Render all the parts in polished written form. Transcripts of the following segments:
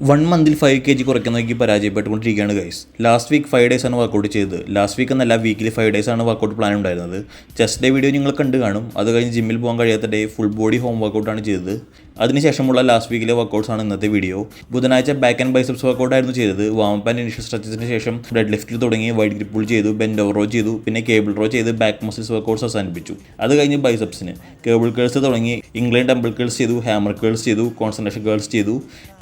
1 മന്തിൽ 5 kg കുറയ്ക്കുന്നതൊക്കെ പരാജയപ്പെട്ടുകൊണ്ടിരിക്കുകയാണ് ഗൈസ്. ലാസ്റ്റ് വീക്ക് 5 ഡേയ്സ് ആണ് വർക്കൗട്ട് ചെയ്തത്. ലാസ്റ്റ് വീക്ക് എന്നല്ല, വീക്കിലി 5 ഡേയ്സ് ആണ് വർക്കൗട്ട് പ്ലാൻ ഉണ്ടായിരുന്നത്. ചെസ്റ്റ് ഡേ വീഡിയോ നിങ്ങൾ കണ്ടു കാണും. അത് കഴിഞ്ഞ് ജിമ്മിൽ പോകാൻ കഴിയാത്ത ഡേ ഫുൾ ബോഡി ഹോം വർക്കൗട്ടാണ് ചെയ്തത്. അതിനുശേഷമുള്ള ലാസ്റ്റ് വീക്കിലെ വർക്കൗട്ട്സ് ആണ് ഇന്നത്തെ വീഡിയോ. ബുധനാഴ്ച ബാക്ക് ആൻഡ് ബൈസെപ്സ് വർക്കൗട്ട് ആയിരുന്നു ചെയ്തത്. വാം ആൻഡ് ഇനിഷ്യൽ സ്ട്രെച്ചസിന് ശേഷം ഡെഡ് ലിഫ്റ്റിൽ തുടങ്ങി വൈഡ് ഗ്രിപ്പ് പുൾ ചെയ്തു, ബെൻഡ് ഓവർ റോ ചെയ്തു, പിന്നെ കേബിൾ റോ ചെയ്ത് ബാക്ക് മസിൽസ് വർക്കൗട്ട്സ് അവസാനിപ്പിച്ചു. അത് കഴിഞ്ഞ് ബൈസെപ്സിന് കേബിൾ കേൾസ് തുടങ്ങി ഇംഗ്ലണ്ട് ഡംബിൾ കേൾസ് ചെയ്തു, ഹാമർ കേൾസ് ചെയ്തു, കോൺസെൻട്രേഷൻ കേൾസ് ചെയ്തു,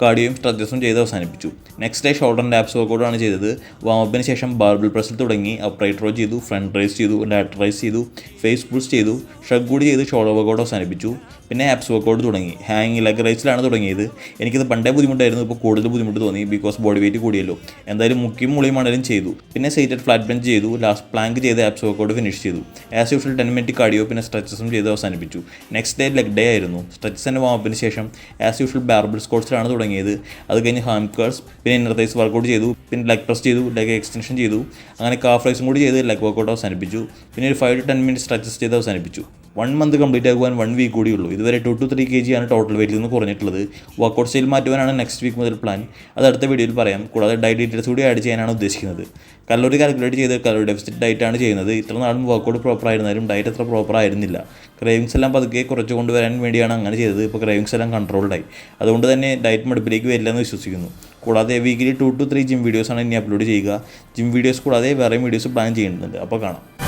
കാർഡിയോയും സ്ട്രെച്ചസും ചെയ്ത് അവസാനിപ്പിച്ചു. Next day shoulder and abs വർക്കൗട്ടാണ് ചെയ്തത്. വാമപ്പിന് ശേഷം ബാർബിൾ പ്രസ്സിൽ തുടങ്ങി അപ്രൈറ്റ് റോ ചെയ്തു, ഫ്രണ്ട് റൈസ് ചെയ്തു, ലാറ്റർ റൈസ് ചെയ്തു, ഫേസ് പുൾസ് ചെയ്തു, ഷഗ് കൂടി ചെയ്ത് ഷോൾഡർ വർക്കൗട്ട് അവസാനിപ്പിച്ചു. പിന്നെ ആപ്സ് വർക്കൗട്ട് തുടങ്ങി. ഹാങ്ങിങ് ലെഗ് റൈസിലാണ് തുടങ്ങിയത്. എനിക്കിത് പണ്ടേ ബുദ്ധിമുട്ടായിരുന്നു, ഇപ്പോൾ കൂടുതൽ ബുദ്ധിമുട്ട് തോന്നി ബിക്കോസ് ബോഡി വെയിറ്റ് കൂടിയല്ലോ. എന്തായാലും മുക്കിയും മുളിയും മണലും ചെയ്തു. പിന്നെ സീറ്റഡ് ഫ്ലാറ്റ് ബെഞ്ച് ചെയ്തു, ലാസ്റ്റ് പ്ലാങ്ക് ചെയ്ത് ആപ്സ് വർക്കൗട്ട് ഫിനിഷ് ചെയ്തു. ആസ് യൂഷ്വൽ 10 മിനിറ്റ് കാർഡിയോ പിന്നെ സ്ട്രെച്ചസും ചെയ്ത് അവസാനിപ്പിച്ചു. നെക്സ്റ്റ് ഡേ ലെഗ് ഡേ ആയിരുന്നു. സ്ട്രെച്ചസ് ആൻഡ് വാമപ്പിന് ശേഷം ആസ് യൂഷ്വൽ ബാർബിൾ സ്ക്വാട്സിലാണ് തുടങ്ങിയത്. അത് കഴിഞ്ഞ് ഹാം കേഴ്സ്, പിന്നെ ഇന്നർ തൈസ് വർക്കൗട്ട് ചെയ്തു, പിന്നെ ലെഗ് പ്രസ് ചെയ്തു, ലെഗ് എക്സ്റ്റൻഷൻ ചെയ്തു, അങ്ങനെ കാഫ് റൈസും കൂടി ചെയ്ത് ലെഗ് വർക്കൗട്ട് അവസാനിപ്പിച്ചു. പിന്നെ ഒരു 5 to 10 മിനിറ്റ് സ്ട്രെച്ചസ് ചെയ്ത് അവസാനിപ്പിച്ചു. 1 മന്ത് കംപ്ലീറ്റ് ആകുവാൻ 1 വീക്ക് കൂടിയുള്ളൂ. ഇതുവരെ 2 to 3 kg ആണ് ടോട്ടൽ വെയിറ്റിൽ നിന്ന് കുറഞ്ഞിട്ടുള്ളത്. വർക്കൗട്ട് സ്റ്റൈൽ മാറ്റുവാനാണ് നെക്സ്റ്റ് വീക്ക് മുതൽ പ്ലാൻ. അത് അടുത്ത വീഡിയോയിൽ പറയാം. കൂടാതെ ഡയറ്റ് ഡീറ്റെയിൽസ് കൂടി ആഡ് ചെയ്യാനാണ് ഉദ്ദേശിക്കുന്നത്. കലോറി കാൽക്കുലേറ്റ് ചെയ്ത് കലോറി ഡെഫിസിറ്റ് ഡയറ്റാണ് ചെയ്യുന്നത്. ഇത്ര നാളും വർക്കൗട്ട് പ്രോപ്പർ ആയിരുന്നാലും ഡയറ്റ് അത്ര പ്രോപ്പർ ആയിരുന്നില്ല. ക്രേവിങ്സ് എല്ലാം പതുക്കെ കുറച്ച് കൊണ്ടുവരാൻ വേണ്ടിയാണ് അങ്ങനെ ചെയ്തത്. ഇപ്പോൾ ക്രേവിങ്സ് എല്ലാം കൺട്രോൾഡായി. അതുകൊണ്ട് തന്നെ ഡയറ്റ് മടുപ്പിലേക്ക് വരില്ലെന്ന് വിശ്വസിക്കുന്നു. കൂടാതെ വീക്കിലി 2 to 3 ജിം വീഡിയോസാണ് ഇനി അപ്ലോഡ് ചെയ്യുക. ജിം വീഡിയോസ് കൂടാതെ വേറെയും വീഡിയോസ് പ്ലാൻ ചെയ്യുന്നുണ്ട്. അപ്പോൾ കാണാം.